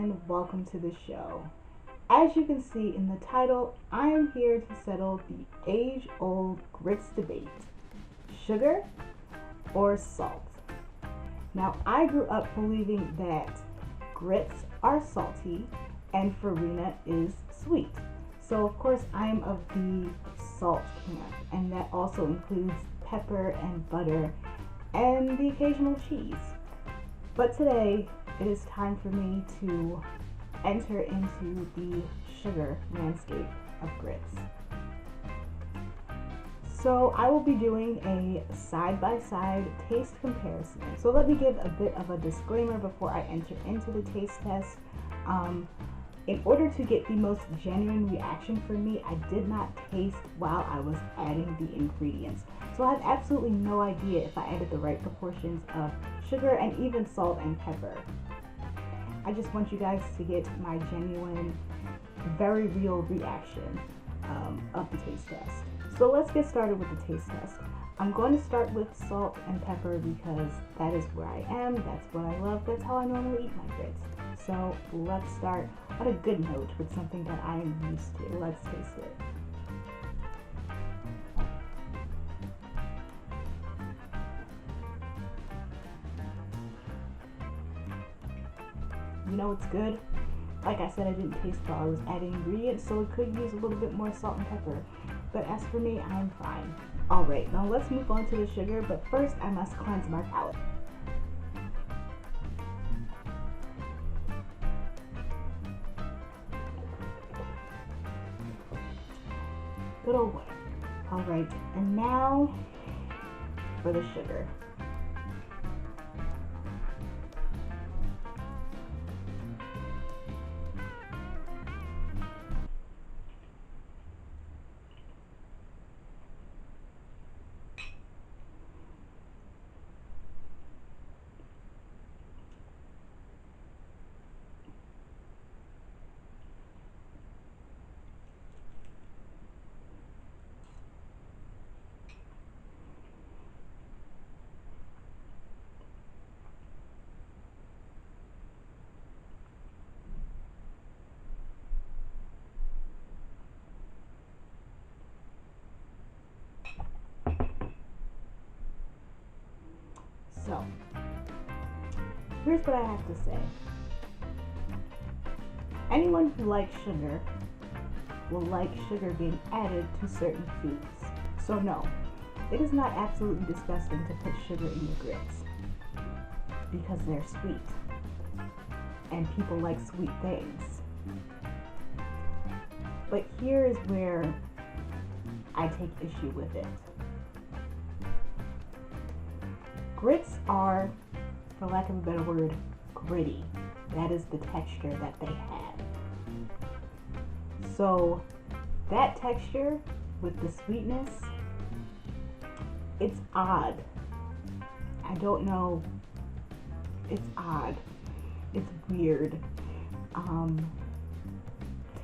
and welcome to the show. As you can see in the title, I am here to settle the age old grits debate: sugar or salt. Now, I grew up believing that grits are salty and farina is sweet. So, of course, I'm of the salt camp, and that also includes pepper and butter and the occasional cheese. But today, it is time for me to enter into the sugar landscape of grits. So I will be doing a side-by-side taste comparison. So let me give a bit of a disclaimer before I enter into the taste test. In order to get the most genuine reaction from me, I did not taste while I was adding the ingredients. So I have absolutely no idea if I added the right proportions of sugar and even salt and pepper. I just want you guys to get my genuine, very real reaction of the taste test. So let's get started with the taste test. I'm going to start with salt and pepper because that is where I am, that's what I love, that's how I normally eat my grits. So let's start on a good note with something that I am used to. Let's taste it. You know it's good? Like I said, I didn't taste while I was adding ingredients, so it could use a little bit more salt and pepper. But as for me, I'm fine. Alright, now let's move on to the sugar, but first I must cleanse my palate. Good old way. Alright, and now for the sugar. So, here's what I have to say. Anyone who likes sugar will like sugar being added to certain foods. So no, it is not absolutely disgusting to put sugar in your grits because they're sweet and people like sweet things. But here is where I take issue with it. Grits are, for lack of a better word, gritty. That is the texture that they have. So that texture with the sweetness, it's odd. I don't know. It's odd. It's weird.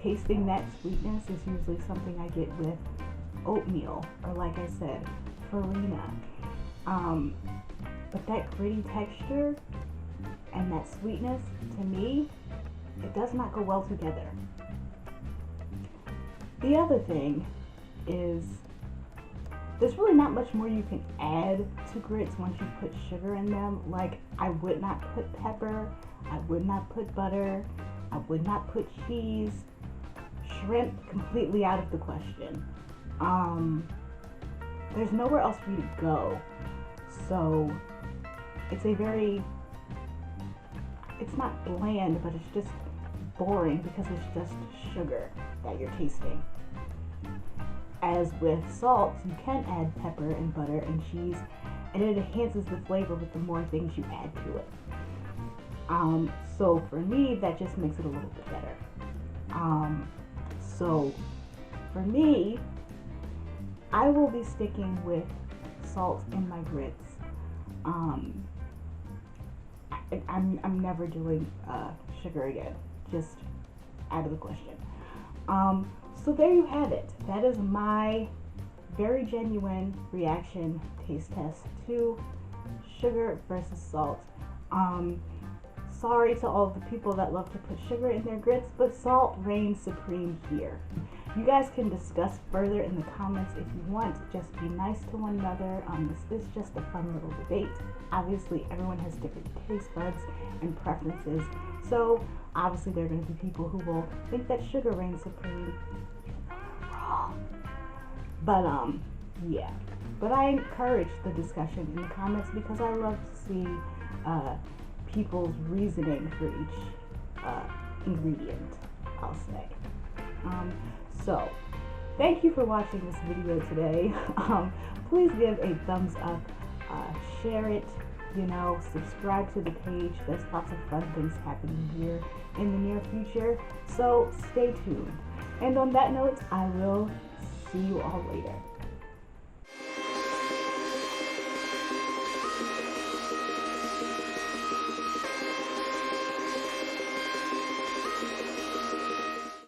Tasting that sweetness is usually something I get with oatmeal, or like I said, farina. But that gritty texture and that sweetness, to me, it does not go well together. The other thing is, there's really not much more you can add to grits once you put sugar in them. Like, I would not put pepper, I would not put butter, I would not put cheese. Shrimp, completely out of the question. There's nowhere else for you to go. So it's it's not bland, but it's just boring because it's just sugar that you're tasting. As with salt, you can add pepper and butter and cheese, and it enhances the flavor with the more things you add to it. So for me, that just makes it a little bit better. So for me, I will be sticking with salt in my grits. I'm never doing sugar again, just out of the question. So there you have it. That is my very genuine reaction taste test to sugar versus salt. sorry to all the people that love to put sugar in their grits, but salt reigns supreme here. You guys can discuss further in the comments if you want. Just be nice to one another. This is just a fun little debate. Obviously, everyone has different taste buds and preferences. So, obviously, there are going to be people who will think that sugar reigns supreme. Wrong. But, yeah. But I encourage the discussion in the comments because I love to see people's reasoning for each ingredient, I'll say. So, thank you for watching this video today. Please give a thumbs up, share it, subscribe to the page. There's lots of fun things happening here in the near future, so stay tuned. And on that note, I will see you all later.